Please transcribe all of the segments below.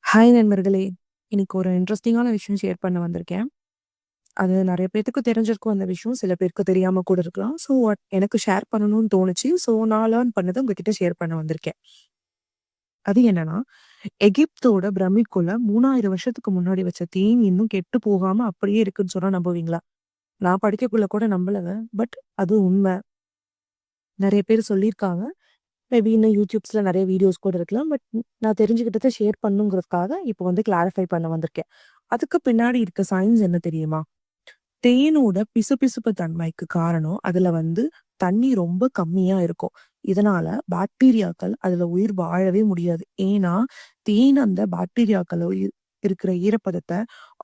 Hi நண்பர்களே! இன்னைக்கு ஒரு இன்ட்ரஸ்டிங்கான விஷயம் ஷேர் பண்ண வந்திருக்கேன். அது நெறைய பேத்துக்கு தெரிஞ்சிருக்கும் அந்த விஷயம். சில பேருக்கு தெரியாம கூட இருக்கலாம். ஸோ எனக்கு ஷேர் பண்ணணும்னு தோணுச்சு. ஸோ நான் லேர்ன் பண்ணத உங்ககிட்ட ஷேர் பண்ண வந்திருக்கேன். அது என்னன்னா, எகிப்தோட பிரமிட்குள்ள 3000 வருஷத்துக்கு முன்னாடி வச்ச தேன் இன்னும் கெட்டு போகாம அப்படியே இருக்குன்னு சொன்னா நம்புவீங்களா? நான் படிக்கக்குள்ள கூட நம்பலங்க. பட் அது உண்ம. நெறைய பேர் சொல்லியிருக்காங்க. மேபி இன்னும் யூடியூப்ஸ்ல நெறைய வீடியோஸ் கூட இருக்கலாம். பட் நான் தெரிஞ்சுக்கிட்டத ஷேர் பண்ணணுங்கிறதுக்காக இப்போ வந்து கிளாரிஃபை பண்ண வந்திருக்கேன். அதுக்கு பின்னாடி இருக்க சயின்ஸ் என்ன தெரியுமா? தேனோட பிசுபிசுப்பு தன்மைக்கு காரணம், அதுல வந்து தண்ணி ரொம்ப கம்மியா இருக்கும். இதனால பாக்டீரியாக்கள் அதுல உயிர் வாழவே முடியாது. ஏன்னா, தேன் அந்த பாக்டீரியாக்கள் இருக்கிற ஈரப்பதத்த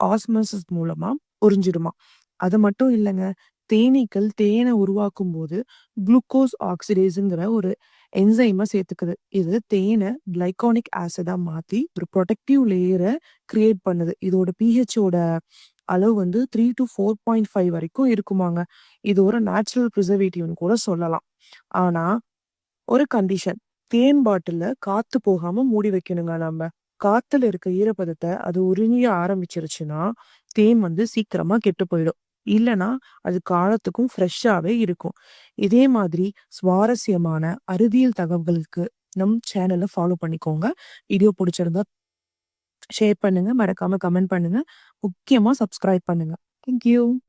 ஆஸ்மோசிஸ் மூலமா உறிஞ்சிடுமாம். அது மட்டும் இல்லங்க. தேனீக்கள் தேன உருவாக்கும்போது குளுக்கோஸ் ஆக்சிடேஸ்ங்கிற ஒரு என்சைம சேர்த்துக்குது. இது தேன கிளைகானிக் ஆசிடா மாத்தி ஒரு புரொடெக்டிவ் லேயர கிரியேட் பண்ணுது. இதோட பிஹெச்சோட அளவு வந்து 3 டூ 4.5 வரைக்கும் இருக்குமாங்க. இது ஒரு நேச்சுரல் பிரிசர்வேட்டிவ்னு கூட சொல்லலாம். ஆனா, ஒரு கண்டிஷன். தேன் பாட்டில்ல காத்து போகாம மூடி வைக்கணுங்க நம்ப. காத்துல இருக்க ஈரப்பதத்த அது உறிஞ்ச ஆரம்பிச்சுருச்சுன்னா, தேன் வந்து சீக்கிரமா கெட்டு போயிடும். இல்லன்னா, அது காலத்துக்கும் ஃப்ரெஷ்ஷாவே இருக்கும். இதே மாதிரி சுவாரஸ்யமான அறிவியல் தகவல்களுக்கு நம் சேனல ஃபாலோ பண்ணிக்கோங்க. வீடியோ புடிச்சிருந்தா ஷேர் பண்ணுங்க. மறக்காம கமெண்ட் பண்ணுங்க. முக்கியமா சப்ஸ்கிரைப் பண்ணுங்க. Thank you.